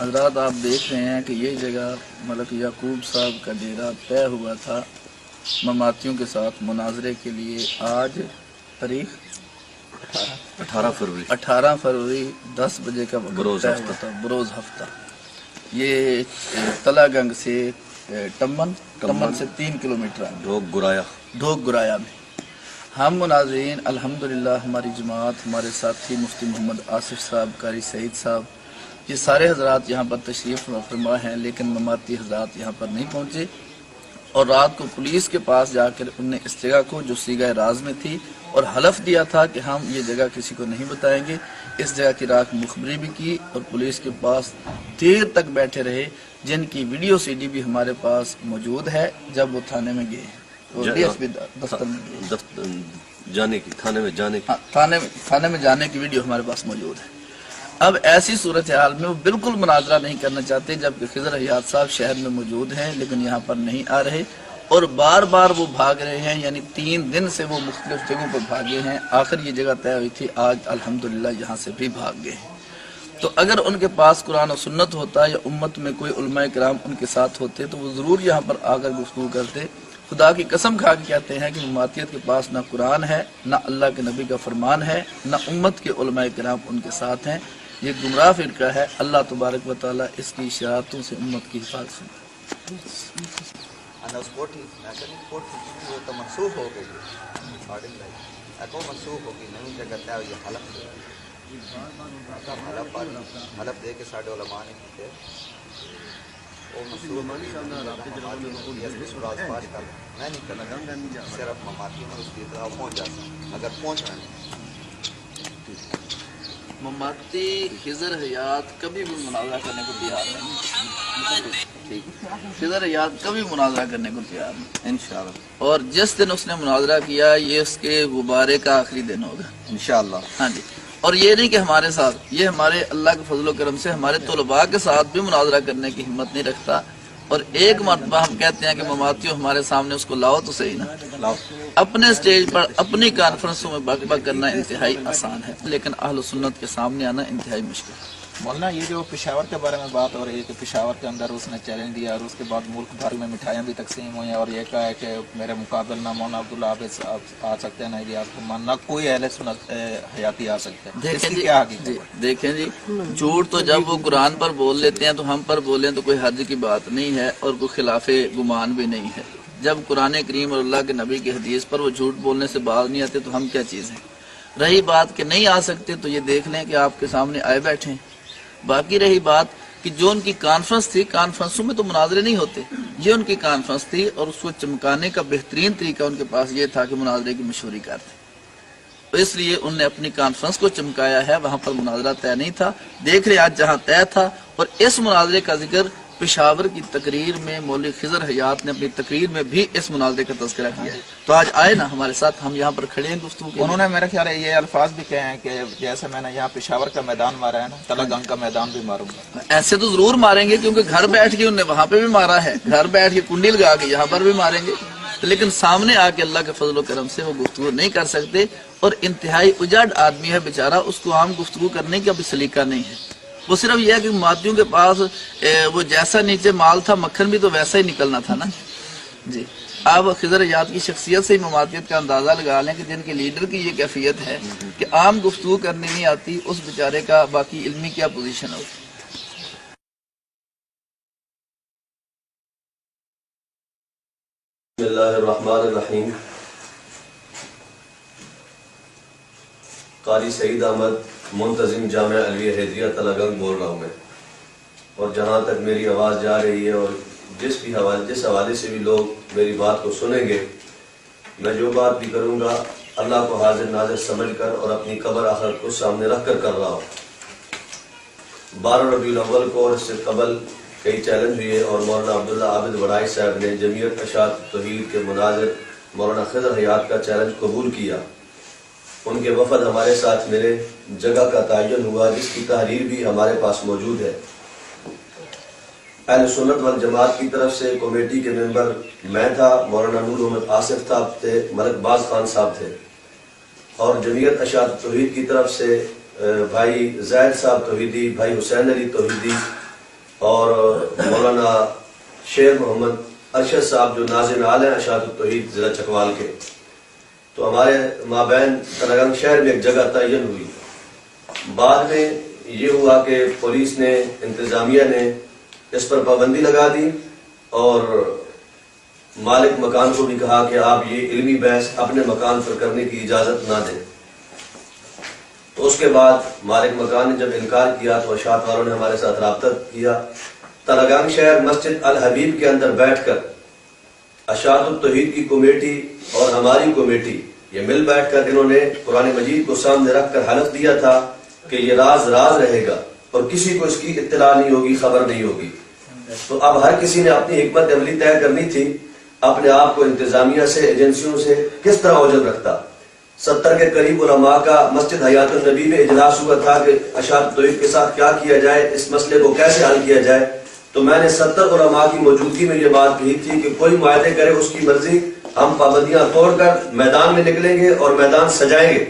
حضرات آپ دیکھ رہے ہیں کہ یہ جگہ ملک یعقوب صاحب کا ڈیرا طے ہوا تھا مماتیوں کے ساتھ مناظرے کے لیے آج تاریخ 18 فروری 10 بجے کا وقت طے ہوا تھا بروز ہفتہ۔ یہ تلا گنگ سے ٹمن سے 3 کلومیٹر ڈھوک گرایا میں ہم مناظرین الحمدللہ ہماری جماعت، ہمارے ساتھی مفتی محمد آصف صاحب، قاری سعید صاحب، یہ سارے حضرات یہاں پر تشریف فرما ہیں، لیکن مماتی حضرات یہاں پر نہیں پہنچے اور رات کو پولیس کے پاس جا کر انہوں نے اس جگہ کو جو سیغہ راز میں تھی اور حلف دیا تھا کہ ہم یہ جگہ کسی کو نہیں بتائیں گے، اس جگہ کی رات مخبری بھی کی اور پولیس کے پاس دیر تک بیٹھے رہے، جن کی ویڈیو سی ڈی بھی ہمارے پاس موجود ہے جب وہ تھانے میں گئے ڈی ایس پی دفتر میں تھانے میں جانے کی ویڈیو ہمارے پاس موجود ہے۔ اب ایسی صورتحال میں وہ بالکل مناظرہ نہیں کرنا چاہتے، جبکہ خضر حیات صاحب شہر میں موجود ہیں لیکن یہاں پر نہیں آ رہے اور بار بار وہ بھاگ رہے ہیں، یعنی 3 دن سے وہ مختلف جگہوں پر بھاگے ہیں۔ آخر یہ جگہ طے ہوئی تھی، آج الحمدللہ یہاں سے بھی بھاگ گئے ہیں۔ تو اگر ان کے پاس قرآن و سنت ہوتا یا امت میں کوئی علماء کرام ان کے ساتھ ہوتے تو وہ ضرور یہاں پر آ کر گفتگو کرتے۔ خدا کی قسم کھا کے کہتے ہیں کہ مماتیت کے پاس نہ قرآن ہے، نہ اللہ کے نبی کا فرمان ہے، نہ امت کے علماء کرام ان کے ساتھ ہیں۔ یہ گمراہ فرقہ ہے۔ اللہ تبارک و تعالیٰ اس کی اشاراتوں سے امت کی حفاظت فرمائے۔ منسوخ ہو گئی منسوخ ہوگی نہیں جگہ طے ہوئی حلف دے کے سارے علماء نے کیتے وہ منسوخ میں نہیں کرنا، صرف مماتی میں اس کی اطلاع پہنچ جاتا اگر پہنچنا نہیں۔ مماتی خضر حیات کبھی بھی مناظرہ کرنے کو تیار نہیں، خضر حیات کبھی مناظرہ کرنے کو تیار نہیں انشاءاللہ، اور جس دن اس نے مناظرہ کیا یہ اس کے غبارے کا آخری دن ہوگا انشاءاللہ۔ ہاں جی، اور یہ نہیں کہ ہمارے ساتھ، یہ ہمارے اللہ کے فضل و کرم سے ہمارے طلباء کے ساتھ بھی مناظرہ کرنے کی ہمت نہیں رکھتا، اور ایک مرتبہ ہم کہتے ہیں کہ مماتیوں ہمارے سامنے اس کو لاؤ تو صحیح نا، اپنے سٹیج پر اپنی کانفرنسوں میں بک بک کرنا انتہائی آسان ہے، لیکن اہل سنت کے سامنے آنا انتہائی مشکل ہے۔ مولانا یہ جو پشاور کے بارے میں بات ہو رہی ہے کہ پشاور کے اندر اس نے چیلنج دیا اور اس کے بعد ملک بھر میں مٹھائیاں بھی تقسیم ہوئی ہیں اور یہ کہا ہے کہ میرے مقابل نہ مولانا عبداللہ عابد صاحب آ سکتے ہیں، نہ ریاض کو نہ کوئی اہل سنت حیاتی آ سکتے ہیں، اس کی کیا حقیقت ہے؟ دیکھیں جی، جھوٹ تو جب وہ قرآن پر بول لیتے ہیں تو ہم پر بولیں تو کوئی حرج کی بات نہیں ہے اور کوئی خلاف گمان بھی نہیں ہے۔ جب قرآن کریم اور اللہ کے نبی کی حدیث پر وہ جھوٹ بولنے سے باز نہیں آتے تو ہم کیا چیز ہیں؟ رہی بات کہ نہیں آ سکتے تو یہ دیکھ لیں کہ آپ کے سامنے آئے بیٹھے ہیں۔ باقی رہی بات کہ جو ان کی کانفرنس تھی، کانفرنسوں میں تو مناظرے نہیں ہوتے، یہ ان کی کانفرنس تھی اور اس کو چمکانے کا بہترین طریقہ ان کے پاس یہ تھا کہ مناظرے کی مشہوری کرتے، تو اس لیے انہوں نے اپنی کانفرنس کو چمکایا ہے، وہاں پر مناظرہ طے نہیں تھا۔ دیکھ رہے آج جہاں طے تھا، اور اس مناظرے کا ذکر پشاور کی تقریر میں مولوی خضر حیات نے اپنی تقریر میں بھی اس مناظرے کا تذکرہ کیا ہے، تو آج آئے نا ہمارے ساتھ، ہم یہاں پر کھڑے ہیں گفتگو کے۔ انہوں نے میرے خیال ہے یہ الفاظ بھی کہے ہیں کہ جیسے میں نے یہاں پشاور کا میدان مارا ہے نا، تلا گنگ کا میدان بھی ماروں گا۔ ایسے تو ضرور ماریں گے، کیونکہ گھر بیٹھ کے انہوں نے وہاں پہ بھی مارا ہے، گھر بیٹھ کے کنڈی لگا کے یہاں پر بھی ماریں گے، لیکن سامنے آ کے اللہ کے فضل و کرم سے وہ گفتگو نہیں کر سکتے، اور انتہائی اجڑ آدمی ہے بیچارہ، اس کو عام گفتگو کرنے کا بھی سلیقہ نہیں ہے۔ وہ صرف یہ ہے کہ مماتیوں کے پاس وہ جیسا نیچے مال تھا مکھن بھی تو ویسا ہی نکلنا تھا نا جی۔ آپ خضر حیات کی شخصیت سے ہی مماتیت کا اندازہ لگا لیں کہ جن کے لیڈر کی یہ کیفیت ہے کہ عام گفتگو کرنی نہیں آتی، اس بیچارے کا باقی علمی کیا پوزیشن ہوتی۔ بسم اللہ الرحمن الرحیم۔ قاری سعید احمد، منتظم جامعہ علیہ حیدریہ تلا گنگ بول رہا ہوں میں، اور جہاں تک میری آواز جا رہی ہے اور جس حوالے سے بھی لوگ میری بات کو سنیں گے، میں جو بات بھی کروں گا اللہ کو حاضر ناظر سمجھ کر اور اپنی قبر آخرت کو سامنے رکھ کر کر رہا ہوں۔ 12 ربیع الاول کو اور اس سے قبل کئی چیلنج ہوئے اور مولانا عبداللہ عابد وڑائی صاحب نے جمعیت اشاعت توحید کے مناظر مولانا خضر حیات کا چیلنج قبول کیا۔ ان کے وفد ہمارے ساتھ ملے، جگہ کا تعین ہوا جس کی تحریر بھی ہمارے پاس موجود ہے۔ اہل سنت والجماعت کی طرف سے کمیٹی کے ممبر میں تھا، مولانا نور محمد آصف صاحب تھے، ملک باز خان صاحب تھے، اور جمعیت اشاعت توحید کی طرف سے بھائی زید صاحب توحیدی، بھائی حسین علی توحیدی، اور مولانا شیر محمد ارشد صاحب جو ناظم عال ہیں اشاعت التوحید ضلع چکوال کے. تو ہمارے مابین تلگنگ شہر میں ایک جگہ تعین ہوئی. بعد میں یہ ہوا کہ پولیس نے انتظامیہ نے اس پر پابندی لگا دی اور مالک مکان کو بھی کہا کہ آپ یہ علمی بحث اپنے مکان پر کرنے کی اجازت نہ دیں. تو اس کے بعد مالک مکان نے جب انکار کیا تو اشاعت والوں نے ہمارے ساتھ رابطہ کیا. تلگنگ شہر مسجد الحبیب کے اندر بیٹھ کر اشاعت التوحید کی کمیٹی اور ہماری کمیٹی یہ مل بیٹھ کر انہوں نے قرآن مجید کو سامنے رکھ کر حلف دیا تھا کہ یہ راز رہے گا اور کسی کو اس کی اطلاع نہیں ہوگی، خبر نہیں ہوگی. تو اب ہر کسی نے اپنی حکمت عملی طے کرنی تھی، اپنے آپ کو انتظامیہ سے ایجنسیوں سے کس طرح اوجل رکھتا. 70 کے قریب علماء کا مسجد حیات النبی میں اجلاس ہوا تھا کہ اشاعت التوحید کے ساتھ کیا کیا جائے، اس مسئلے کو کیسے حل کیا جائے. تو میں نے 70 علماء کی موجودگی میں یہ بات کہی تھی کہ کوئی معاہدے کرے اس کی مرضی، ہم پابندیاں توڑ کر میدان میں نکلیں گے اور میدان سجائیں گے.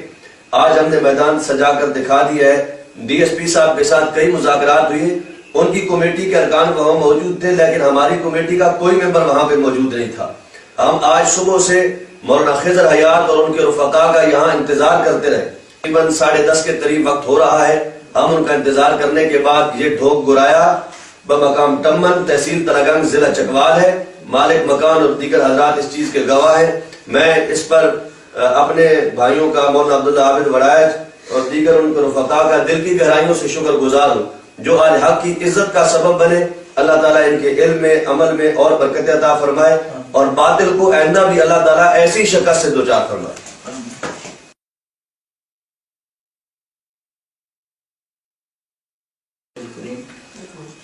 آج ہم نے میدان سجا کر دکھا دیا ہے. ڈی ایس پی صاحب کے ساتھ کئی مذاکرات ہوئی، ان کی کمیٹی کے ارکان وہاں موجود تھے لیکن ہماری کمیٹی کا کوئی ممبر وہاں پہ موجود نہیں تھا. ہم آج صبح سے مولانا خضر حیات اور ان کے رفقا کا یہاں انتظار کرتے رہے. تقریباً 10:30 کے قریب وقت ہو رہا ہے. ہم ان کا انتظار کرنے کے بعد یہ ڈھوک گرایا بمقام ٹمن تحصیل تلگنگ ضلع چکوال ہے. مالک مکان اور دیگر حضرات اس چیز کے گواہ ہیں. میں اس پر اپنے بھائیوں کا مولانا عبداللہ عابد وڑائچ اور دیگر ان کے رفقا کا دل کی گہرائیوں سے شکر گزار ہوں جو آج حق کی عزت کا سبب بنے. اللہ تعالیٰ ان کے علم میں عمل میں اور برکت عطا فرمائے اور باطل کو آئندہ بھی اللہ تعالیٰ ایسی شکست سے دوچار فرمائے.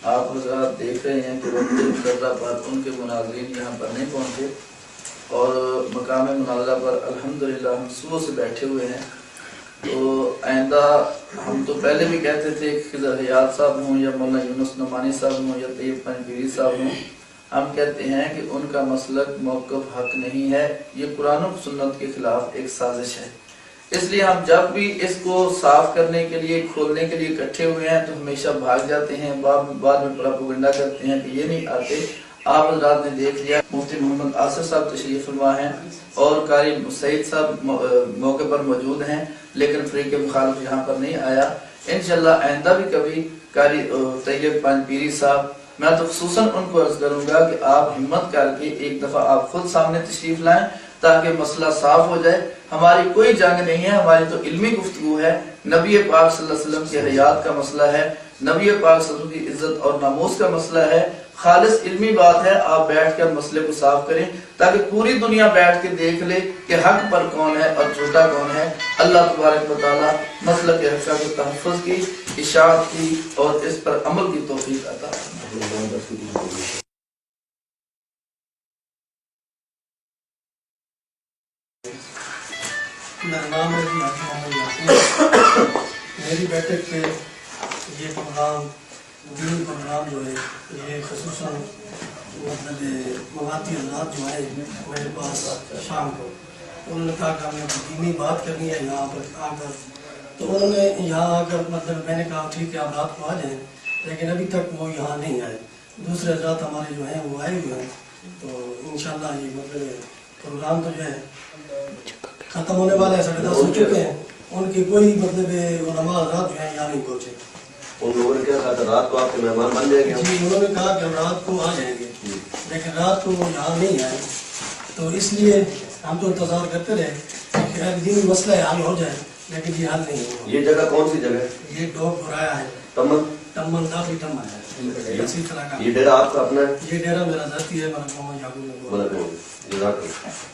آپ حضرات دیکھ رہے ہیں کہ وقت مقررہ پر ان کے مناظرین یہاں پر نہیں پہنچے اور مقام مناظرہ پر الحمدللہ ہم صبح سے بیٹھے ہوئے ہیں. تو آئندہ ہم تو پہلے بھی کہتے تھے کہ خضر حیات صاحب ہوں یا مولانا یونس نعمانی صاحب ہوں یا طیب پنجپیری صاحب ہوں، ہم کہتے ہیں کہ ان کا مسلک موقف حق نہیں ہے، یہ قرآن و سنت کے خلاف ایک سازش ہے. اس لیے ہم جب بھی اس کو صاف کرنے کے لیے کھولنے کے لیے اکٹھے ہوئے ہیں تو ہمیشہ بھاگ جاتے ہیں، بعد میں پروپیگنڈا کرتے ہیں کہ یہ نہیں آتے. آپ حضرات نے دیکھ لیا مفتی محمد آصف صاحب تشریف فرما ہیں اور قاری سعید صاحب موقع پر موجود ہیں لیکن فریق مخالف یہاں پر نہیں آیا. انشاءاللہ آئندہ بھی کبھی قاری طیب پنجپیری صاحب، میں تو خصوصاً ان کو عرض کروں گا کہ آپ ہمت کر کے ایک دفعہ آپ خود سامنے تشریف لائیں تاکہ مسئلہ صاف ہو جائے. ہماری کوئی جنگ نہیں ہے، ہماری تو علمی گفتگو ہے. نبی پاک صلی اللہ علیہ وسلم کی حیات کا مسئلہ ہے، نبی پاک صلی اللہ علیہ وسلم کی عزت اور ناموس کا مسئلہ ہے. خالص علمی بات ہے. آپ بیٹھ کر مسئلے کو صاف کریں تاکہ پوری دنیا بیٹھ کے دیکھ لے کہ حق پر کون ہے اور جھوٹا کون ہے. اللہ تبارک و تعالی مسلک حق کے تحفظ کی، اشاعت کی اور اس پر عمل کی توفیق عطا فرمائے. میرا نام ہے جی حاجی محمد یاسین. میری بیٹھک پہ یہ پروگرام دین پروگرام جو ہے یہ خصوصاً مطلب مواتی حضرات جو ہے میرے پاس شام کو انہوں نے کہا کہ ہم نے دینی بات کرنی ہے یہاں پر آ کر. تو انہوں نے یہاں آ کر مطلب میں نے کہا ٹھیک ہے آپ رات کو آ جائیں، لیکن ابھی تک وہ یہاں نہیں آئے. دوسرے حضرات ہمارے جو ہیں وہ آئے ہوئے ہیں. تو انشاءاللہ یہ مطلب پروگرام تو جو ہے ختم ہونے والا ہے، 10:30 ہو چکے ہیں. ان کی کوئی مطلب علماء حضرات جو ہیں یہاں نہیں پہنچے. ان لوگوں نے کیا کہا تھا رات کو آپ کے مہمان بن جائیں گے؟ جی انہوں نے کہا کہ ہم رات کو آ جائیں گے لیکن رات کو وہ یہاں نہیں آئے. تو اس لیے ہم تو انتظار کرتے رہے کہ ایک دن مسئلہ حل ہو جائے لیکن یہ حل نہیں ہوا. یہ جگہ کون سی جگہ ہے؟ یہ ڈوک گرایا ہے، تمن داخلی ٹمن ہے اسی طرح کا. یہ ڈیرا آپ کا اپنا ہے؟ یہ ڈیرا میرا ذاتی ہے. جزاک اللہ.